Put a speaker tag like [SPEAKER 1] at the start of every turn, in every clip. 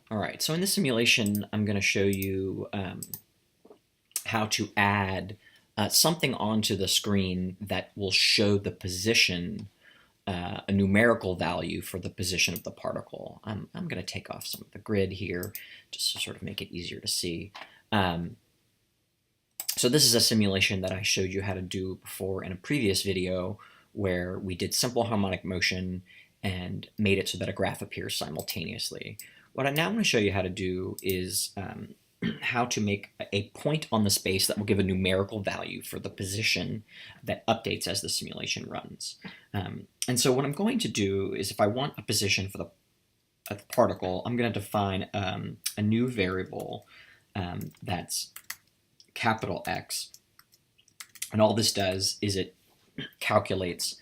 [SPEAKER 1] All right, so in this simulation, I'm going to show you how to add something onto the screen that will show the position, a numerical value for the position of the particle. I'm going to take off some of the grid here just to sort of make it easier to see. So this is a simulation that I showed you how to do before in a previous video where we did simple harmonic motion and made it so that a graph appears simultaneously. What I now want to show you how to do is how to make a point on the space that will give a numerical value for the position that updates as the simulation runs. And so what I'm going to do is if I want a position for the particle, I'm going to define a new variable that's capital X. And all this does is it calculates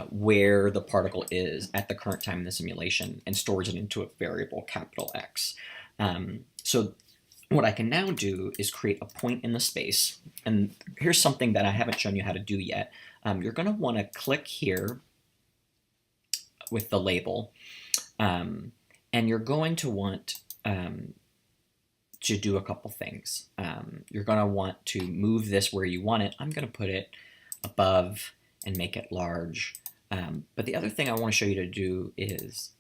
[SPEAKER 1] where the particle is at the current time in the simulation and stores it into a variable capital X. So what I can now do is create a point in the space. And here's something that I haven't shown you how to do yet. You're going to want to click here with the label. And you're going to want to do a couple things. You're going to want to move this where you want it. I'm going to put it above and make it large. But the other thing I want to show you to do is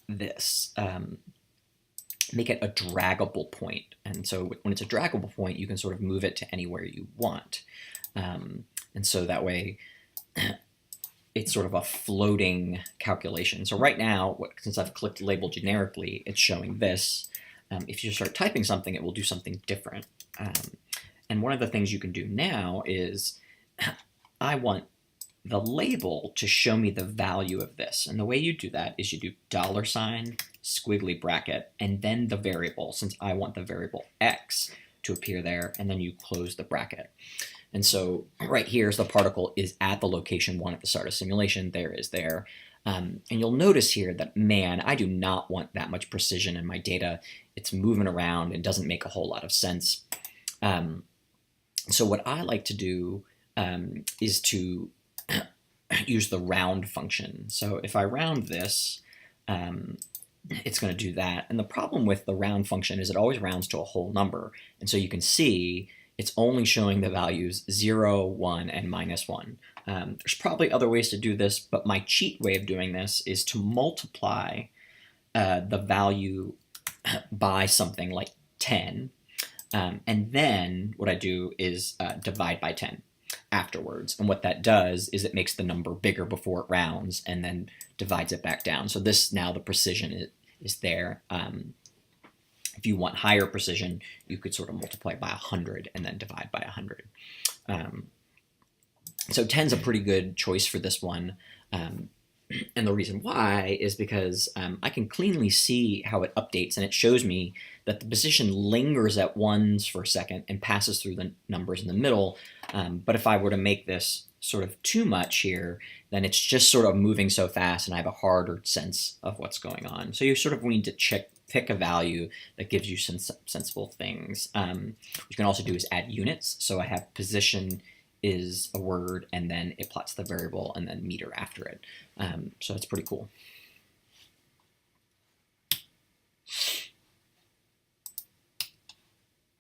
[SPEAKER 1] this. Make it a draggable point. And so when it's a draggable point, you can sort of move it to anywhere you want. And so that way, it's sort of a floating calculation. So right now, since I've clicked label generically, it's showing this. If you start typing something, it will do something different. And one of the things you can do now is I want the label to show me the value of this. And the way you do that is you do $, squiggly bracket, and then the variable, since I want the variable X to appear there, and then you close the bracket. And so right here is the particle is at the location 1 at the start of simulation. There is there. And you'll notice here that, man, I do not want that much precision in my data. It's moving around and doesn't make a whole lot of sense. So what I like to do is to use the round function. So if I round this, it's going to do that. And the problem with the round function is it always rounds to a whole number. And so you can see it's only showing the values 0, 1, and -1. There's probably other ways to do this, but my cheat way of doing this is to multiply the value by something like 10. And then what I do is divide by 10 afterwards. And what that does is it makes the number bigger before it rounds and then divides it back down. So this, now the precision is there. If you want higher precision, you could sort of multiply by 100 and then divide by 100. So 10 is a pretty good choice for this one. And the reason why is because I can cleanly see how it updates, and it shows me that the position lingers at 1s for a second and passes through the numbers in the middle. But if I were to make this sort of too much here, then it's just sort of moving so fast and I have a harder sense of what's going on. So you sort of need to pick a value that gives you some sensible things. What you can also do is add units. So I have position is a word, and then it plots the variable and then meter after it. So it's pretty cool.